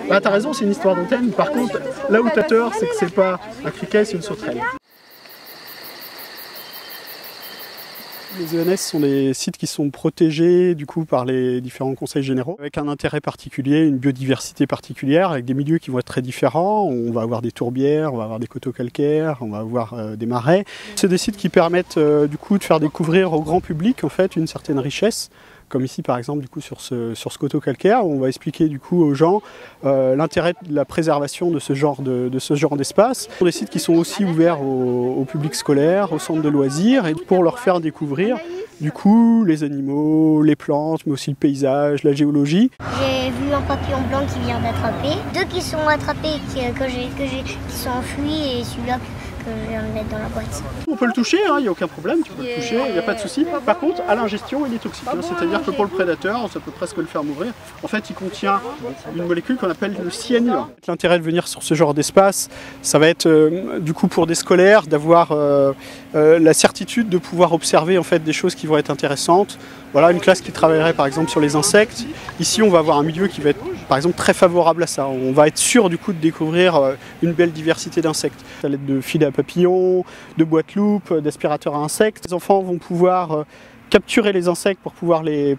Bah t'as raison, c'est une histoire d'antenne. Par contre, là où t'as tort, c'est que c'est pas un criquet, c'est une sauterelle. Les ENS sont des sites qui sont protégés du coup par les différents conseils généraux, avec un intérêt particulier, une biodiversité particulière, avec des milieux qui vont être très différents. On va avoir des tourbières, on va avoir des coteaux calcaires, on va avoir des marais. C'est des sites qui permettent du coup de faire découvrir au grand public en fait une certaine richesse. Comme ici par exemple du coup sur ce coteau calcaire, où on va expliquer du coup aux gens l'intérêt de la préservation de ce genre d'espace. Ce sont des sites qui sont aussi ouverts au public scolaire, aux centres de loisirs, et pour leur faire découvrir du coup les animaux, les plantes, mais aussi le paysage, la géologie. J'ai vu un papillon blanc qui vient d'attraper, deux qui sont attrapés qui sont enfuis et celui-là que je viens de mettre dans la boîte. On peut le toucher, il n'y a aucun problème, tu peux le toucher, il n'y a pas de souci. Par contre, à l'ingestion, il est toxique. C'est-à-dire que pour le prédateur, ça peut presque le faire mourir. En fait, il contient une molécule qu'on appelle le cyanure. L'intérêt de venir sur ce genre d'espace, ça va être du coup pour des scolaires d'avoir la certitude de pouvoir observer en fait des choses qui vont être intéressantes. Voilà, une classe qui travaillerait par exemple sur les insectes. Ici, on va avoir un milieu qui va être par exemple très favorable à ça. On va être sûr du coup de découvrir une belle diversité d'insectes. À l'aide de filets à papillons, de boîtes loupes, d'aspirateurs à insectes. Les enfants vont pouvoir capturer les insectes pour pouvoir les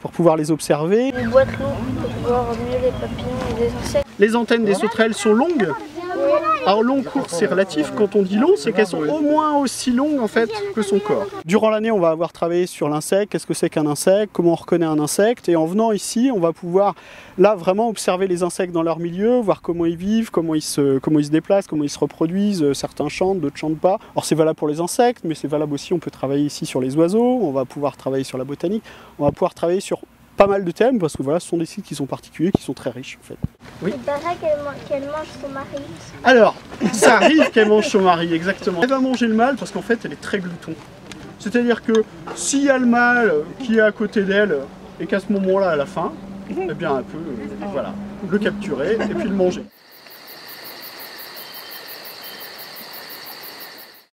observer. Une boîte loupe pour pouvoir mieux les papillons et les insectes. Les antennes des sauterelles sont longues. Alors long, court, c'est relatif. Quand on dit long, c'est qu'elles sont au moins aussi longues en fait que son corps. Durant l'année, on va avoir travaillé sur l'insecte, qu'est-ce que c'est qu'un insecte, comment on reconnaît un insecte. Et en venant ici, on va pouvoir là vraiment observer les insectes dans leur milieu, voir comment ils vivent, comment ils se déplacent, comment ils se reproduisent. Certains chantent, d'autres chantent pas. Alors c'est valable pour les insectes, mais c'est valable aussi, on peut travailler ici sur les oiseaux, on va pouvoir travailler sur la botanique, on va pouvoir travailler sur pas mal de thèmes, parce que voilà, ce sont des sites qui sont particuliers, qui sont très riches en fait. Oui. Il paraît qu'elle mange son mari. Alors, ça arrive qu'elle mange son mari, exactement. Elle va manger le mâle parce qu'en fait, elle est très glouton. C'est-à-dire que s'il y a le mâle qui est à côté d'elle et qu'à ce moment-là, elle a faim, eh bien, elle peut voilà, le capturer et puis le manger.